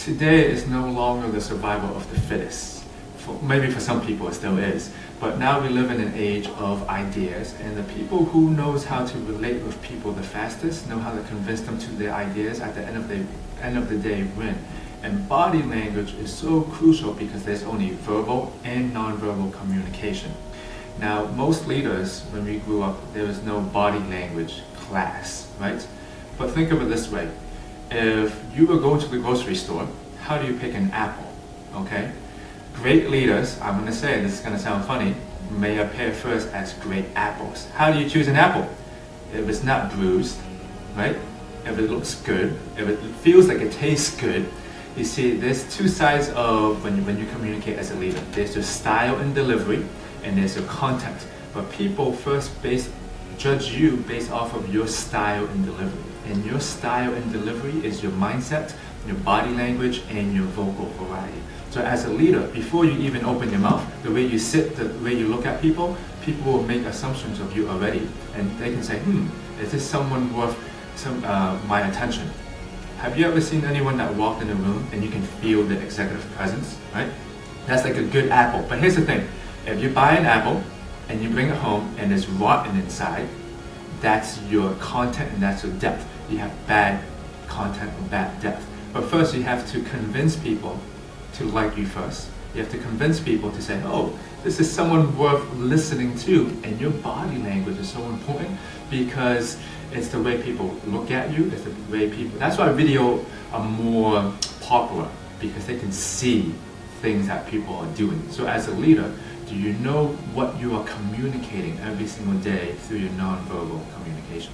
today is no longer the survival of the fittest. Maybe for some people it still is, but now we live in an age of ideas, and the people who knows how to relate with people the fastest, know how to convince them to their ideas, at the end of the day win. And body language is so crucial because there's only verbal and non-verbal communication. Now, most leaders, when we grew up, there was no body language class, right? But think of it this way. If you were going to the grocery store, how do you pick an apple, okay? Great leaders, I'm going to say, this is going to sound funny, may appear first as great apples. How do you choose an apple? If it's not bruised, right? If it looks good, if it feels like it tastes good. You see, there's two sides of when you communicate as a leader. There's your style and delivery, and there's your content. But people first judge you based off of your style and delivery. And your style and delivery is your mindset, your body language, and your vocal variety. So as a leader, before you even open your mouth, the way you sit, the way you look at people will make assumptions of you already. And they can say, is this someone worth my attention? Have you ever seen anyone that walked in a room and you can feel the executive presence, right? That's like a good apple. But here's the thing. If you buy an apple and you bring it home and it's rotten inside, that's your content and that's your depth. You have bad content and bad depth. But first you have to convince people to like you first. You have to convince people to say, oh, this is someone worth listening to. And your body language is so important because it's the way people look at you. It's the way that's why video are more popular, because they can see things that people are doing. So as a leader, do you know what you are communicating every single day through your non-verbal communication?